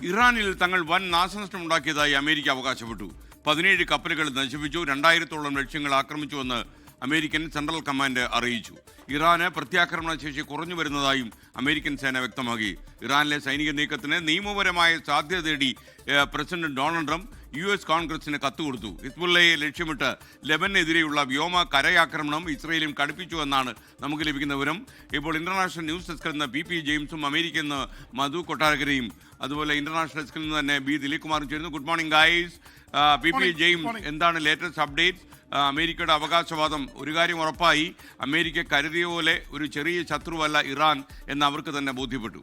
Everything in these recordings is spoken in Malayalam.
ഇറാനിൽ തങ്ങൾ വൻ നാശനഷ്ടമുണ്ടാക്കിയതായി അമേരിക്ക അവകാശപ്പെട്ടു. 17 കപ്പലുകൾ നശിപ്പിച്ചു, 2000-ഓളം ലക്ഷ്യങ്ങൾ ആക്രമിച്ചുവെന്ന് അമേരിക്കൻ സെൻട്രൽ കമാൻഡ് അറിയിച്ചു. ഇറാന് പ്രത്യാക്രമണ ശേഷി കുറഞ്ഞു വരുന്നതായും അമേരിക്കൻ സേന വ്യക്തമാക്കി. ഇറാനിലെ സൈനിക നീക്കത്തിന് നിയമപരമായ സാധ്യത തേടി പ്രസിഡന്റ് ഡൊണാൾഡ് ട്രംപ് US കോൺഗ്രസിന് കത്ത് കൊടുത്തു. ഹിസ്ബുള്ളയെ ലക്ഷ്യമിട്ട് ലെബനെതിരെയുള്ള വ്യോമ കരയാക്രമണം ഇസ്രയേലും കടുപ്പിച്ചുവെന്നാണ് നമുക്ക് ലഭിക്കുന്ന വിവരം. ഇപ്പോൾ ഇന്റർനാഷണൽ ന്യൂസ് ഡെസ്കിൽ നിന്ന് PP ജെയിംസും അമേരിക്കയിൽ നിന്ന് മധു കൊട്ടാരക്കരയും അതുപോലെ ഇന്റർനാഷണൽ ഡെസ്കിൽ നിന്ന് തന്നെ B ദിലീപ് കുമാറും ചേരുന്നു. Good morning guys. PP James, എന്താണ് ലേറ്റസ്റ്റ് അപ്ഡേറ്റ്സ്? അമേരിക്കയുടെ അവകാശവാദം ഒരു കാര്യം ഉറപ്പായി, അമേരിക്ക കരുതിയ പോലെ ഒരു ചെറിയ ശത്രുവല്ല ഇറാൻ എന്ന് അവർക്ക് തന്നെ ബോധ്യപ്പെട്ടു.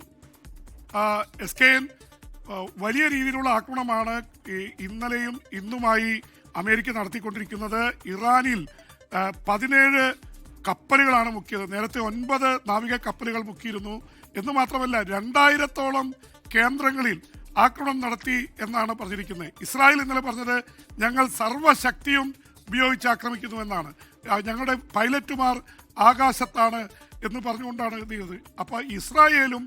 വലിയ രീതിയിലുള്ള ആക്രമണമാണ് ഇന്നലെയും ഇന്നുമായി അമേരിക്ക നടത്തിക്കൊണ്ടിരിക്കുന്നത്. ഇറാനിൽ 17 കപ്പലുകളാണ് മുക്കിയത്. നേരത്തെ 9 നാവിക കപ്പലുകൾ മുക്കിയിരുന്നു. എന്ന് മാത്രമല്ല 2000-ഓളം കേന്ദ്രങ്ങളിൽ ആക്രമണം നടത്തി എന്നാണ് പറഞ്ഞിരിക്കുന്നത്. ഇസ്രായേൽ ഇന്നലെ പറഞ്ഞത് ഞങ്ങൾ സർവ്വശക്തിയും ഉപയോഗിച്ച് ആക്രമിക്കുന്നുവെന്നാണ്. ഞങ്ങളുടെ പൈലറ്റുമാർ ആകാശത്താണ് എന്ന് പറഞ്ഞുകൊണ്ടാണ് ഇത് ചെയ്തത്. അപ്പോൾ ഇസ്രായേലും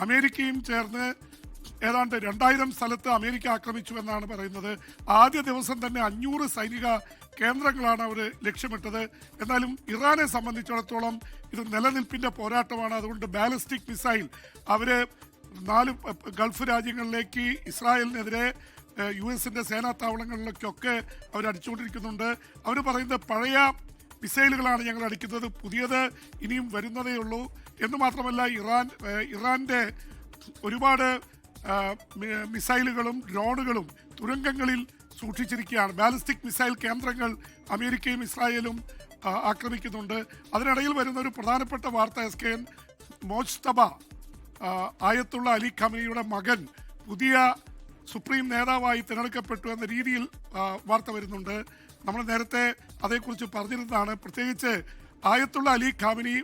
അമേരിക്കയും ചേർന്ന് ഏതാണ്ട് 2000 സ്ഥലത്ത് അമേരിക്ക ആക്രമിച്ചു എന്നാണ് പറയുന്നത്. ആദ്യ ദിവസം തന്നെ 500 സൈനിക കേന്ദ്രങ്ങളാണ് അവർ ലക്ഷ്യമിട്ടത്. എന്നാലും ഇറാനെ സംബന്ധിച്ചിടത്തോളം ഇത് നിലനിൽപ്പിൻ്റെ പോരാട്ടമാണ്. അതുകൊണ്ട് ബാലിസ്റ്റിക് മിസൈൽ അവർ 4 ഗൾഫ് രാജ്യങ്ങളിലേക്ക് ഇസ്രായേലിനെതിരെ US-ന്റെ സേനാ താവളങ്ങളിലേക്കൊക്കെ അവർ അടിച്ചുകൊണ്ടിരിക്കുന്നുണ്ട്. അവർ പറയുന്നത് പഴയ മിസൈലുകളാണ് ഞങ്ങൾ അടിക്കുന്നത്, പുതിയത് ഇനിയും വരുന്നതേ ഉള്ളൂ എന്ന് മാത്രമല്ല ഇറാൻ്റെ ഒരുപാട് മിസൈലുകളും ഡ്രോണുകളും തുരങ്കങ്ങളിൽ സൂക്ഷിച്ചിരിക്കുകയാണ്. ബാലിസ്റ്റിക് മിസൈൽ കേന്ദ്രങ്ങൾ അമേരിക്കയും ഇസ്രായേലും ആക്രമിക്കുന്നുണ്ട്. അതിനിടയിൽ വരുന്ന ഒരു പ്രധാനപ്പെട്ട വാർത്ത SKN മോജ്തബ ആയത്തുള്ള അലി ഖമനിയുടെ മകൻ പുതിയ സുപ്രീം നേതാവായി തിരഞ്ഞെടുക്കപ്പെട്ടു എന്ന രീതിയിൽ വാർത്ത വരുന്നുണ്ട്. നമ്മൾ നേരത്തെ അതേക്കുറിച്ച് പറഞ്ഞിരുന്നതാണ്. പ്രത്യേകിച്ച് ആയത്തുള്ള അലി ഖാമിനി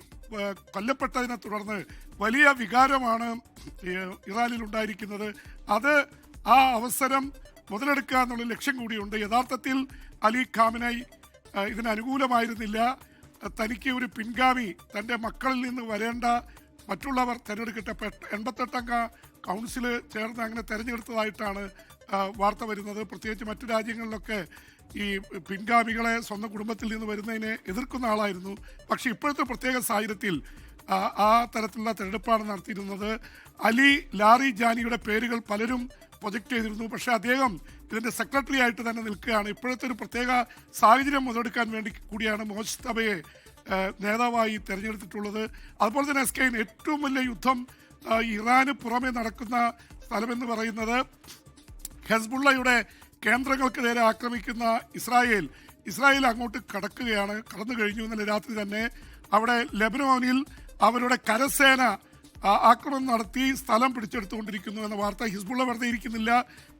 കൊല്ലപ്പെട്ടതിനെ തുടർന്ന് വലിയ വികാരമാണ് ഇറാനിൽ ഉണ്ടായിരിക്കുന്നത്. ആ അവസരം മുതലെടുക്കുക എന്നുള്ള ലക്ഷ്യം കൂടിയുണ്ട്. യഥാർത്ഥത്തിൽ അലി ഖാമിനായി ഇതിന് അനുകൂലമായിരുന്നില്ല. തനിക്ക് ഒരു പിൻഗാമി തൻ്റെ മക്കളിൽ നിന്ന് വരേണ്ട മറ്റുള്ളവർ തിരഞ്ഞെടുക്കട്ടെ. 88-അംഗ കൗൺസിൽ ചേർന്ന് അങ്ങനെ തിരഞ്ഞെടുത്തതായിട്ടാണ് വാർത്ത വരുന്നത്. പ്രത്യേകിച്ച് മറ്റു രാജ്യങ്ങളിലൊക്കെ ഈ പിൻഗാമികളെ സ്വന്തം കുടുംബത്തിൽ നിന്ന് വരുന്നതിനെ എതിർക്കുന്ന ആളായിരുന്നു. പക്ഷേ ഇപ്പോഴത്തെ പ്രത്യേക സാഹചര്യത്തിൽ ആ തരത്തിലുള്ള തിരഞ്ഞെടുപ്പാണ് നടത്തിയിരുന്നത്. അലി ലാറി ജാനിയുടെ പേരുകൾ പലരും പ്രൊജക്റ്റ് ചെയ്തിരുന്നു. പക്ഷേ അദ്ദേഹം ഇതിൻ്റെ സെക്രട്ടറി ആയിട്ട് തന്നെ നിൽക്കുകയാണ്. ഇപ്പോഴത്തെ ഒരു പ്രത്യേക സാഹചര്യം മുതലെടുക്കാൻ വേണ്ടി കൂടിയാണ് മോജ്തബയെ നേതാവായി തിരഞ്ഞെടുത്തിട്ടുള്ളത്. അതുപോലെ തന്നെ SKN ഏറ്റവും വലിയ യുദ്ധം ഇറാന് പുറമെ നടക്കുന്ന സ്ഥലമെന്ന് പറയുന്നത് ഹെസ്ബുള്ളയുടെ കേന്ദ്രങ്ങൾക്ക് നേരെ ആക്രമിക്കുന്ന ഇസ്രായേൽ അങ്ങോട്ട് കടന്നു കഴിഞ്ഞു. ഇന്നലെ രാത്രി തന്നെ അവിടെ ലെബനോനിൽ അവരുടെ കരസേന ആക്രമണം നടത്തി സ്ഥലം പിടിച്ചെടുത്തുകൊണ്ടിരിക്കുന്നു എന്ന വാർത്ത. ഹിസ്ബുള്ള വെറുതെ ഇരിക്കുന്നില്ല.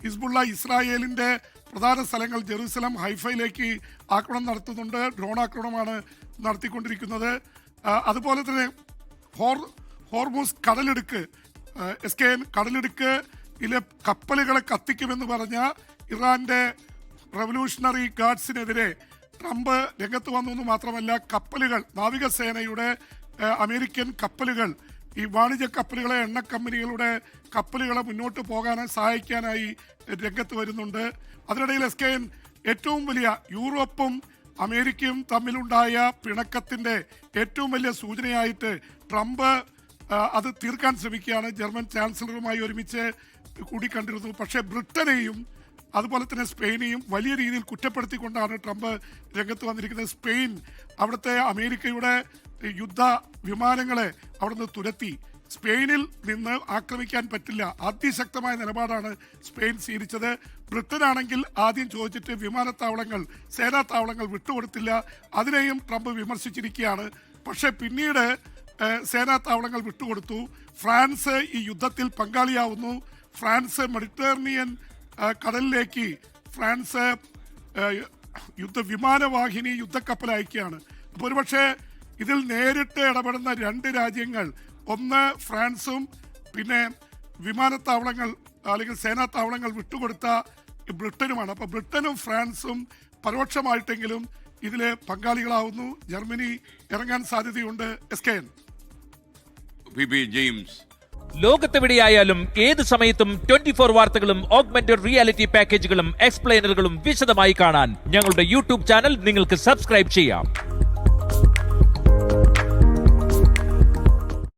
ഹിസ്ബുള്ള ഇസ്രായേലിൻ്റെ പ്രധാന സ്ഥലങ്ങൾ ജെറുസലം, ഹൈഫയിലേക്ക് ആക്രമണം നടത്തുന്നുണ്ട്. ഡ്രോൺ ആക്രമണമാണ് നടത്തിക്കൊണ്ടിരിക്കുന്നത്. അതുപോലെ തന്നെ ഹോർമൂസ് കടലിടുക്ക് SKN കടലിടുക്കിലെ കപ്പലുകളെ കത്തിക്കുമെന്ന് പറഞ്ഞ ഇറാന്റെ റവല്യൂഷണറി ഗാർഡ്സിനെതിരെ ട്രംപ് രംഗത്ത് വന്നു എന്ന് മാത്രമല്ല, കപ്പലുകൾ നാവികസേനയുടെ അമേരിക്കൻ കപ്പലുകൾ ഈ വാണിജ്യ കപ്പലുകളെ എണ്ണ കമ്പനികളുടെ കപ്പലുകളെ മുന്നോട്ട് പോകാൻ സഹായിക്കാനായി രംഗത്ത് വരുന്നുണ്ട്. അതിനിടയിൽ SKN ഏറ്റവും വലിയ യൂറോപ്പും അമേരിക്കയും തമ്മിലുണ്ടായ പിണക്കത്തിൻ്റെ ഏറ്റവും വലിയ സൂചനയായിട്ട് ട്രംപ് അത് തീർക്കാൻ ശ്രമിക്കുകയാണ്. ജർമ്മൻ ചാൻസലറുമായി ഒരുമിച്ച് കൂടിക്കണ്ടിരുന്നു. പക്ഷേ ബ്രിട്ടനെയും അതുപോലെ തന്നെ സ്പെയിനെയും വലിയ രീതിയിൽ കുറ്റപ്പെടുത്തിക്കൊണ്ടാണ് ട്രംപ് രംഗത്ത് വന്നിരിക്കുന്നത്. സ്പെയിൻ അവിടുത്തെ അമേരിക്കയുടെ യുദ്ധ വിമാനങ്ങളെ അവിടുന്ന് തുരത്തി. സ്പെയിനിൽ നിന്ന് ആക്രമിക്കാൻ പറ്റില്ല, അതിശക്തമായ നിലപാടാണ് സ്പെയിൻ സ്വീകരിച്ചത്. ബ്രിട്ടനാണെങ്കിൽ ആദ്യം ചോദിച്ചിട്ട് വിമാനത്താവളങ്ങൾ, സേനാത്താവളങ്ങൾ വിട്ടുകൊടുത്തില്ല. അതിനെയും ട്രംപ് വിമർശിച്ചിരിക്കുകയാണ്. പക്ഷേ പിന്നീട് സേനാത്താവളങ്ങൾ വിട്ടുകൊടുത്തു. ഫ്രാൻസ് ഈ യുദ്ധത്തിൽ പങ്കാളിയാവുന്നു. ഫ്രാൻസ് മെഡിറ്ററേനിയൻ കടലിലേക്ക് ഫ്രാൻസ് വിമാനവാഹിനി യുദ്ധക്കപ്പൽ അയക്കുകയാണ്. അപ്പോൾ ഒരുപക്ഷെ ഇതിൽ നേരിട്ട് ഇടപെടുന്ന 2 രാജ്യങ്ങൾ, ഒന്ന് ഫ്രാൻസും പിന്നെ വിമാനത്താവളങ്ങൾ അല്ലെങ്കിൽ സേനാത്താവളങ്ങൾ വിട്ടുകൊടുത്ത ബ്രിട്ടനുമാണ്. അപ്പോൾ ബ്രിട്ടനും ഫ്രാൻസും പരോക്ഷമായിട്ടെങ്കിലും ഇതിൽ പങ്കാളികളാവുന്നു. ജർമ്മനി ഇറങ്ങാൻ സാധ്യതയുണ്ട്. SKN PP ജെയിംസ്, ലോകത്തെവിടെയായാലും ഏത് സമയത്തും 24 വാർത്തകളും ഓഗ്മെന്റഡ് റിയാലിറ്റി പാക്കേജുകളും എക്സ്പ്ലെയിനറുകളും വിശദമായി കാണാൻ ഞങ്ങളുടെ യൂട്യൂബ് ചാനൽ നിങ്ങൾക്ക് സബ്സ്ക്രൈബ് ചെയ്യാം.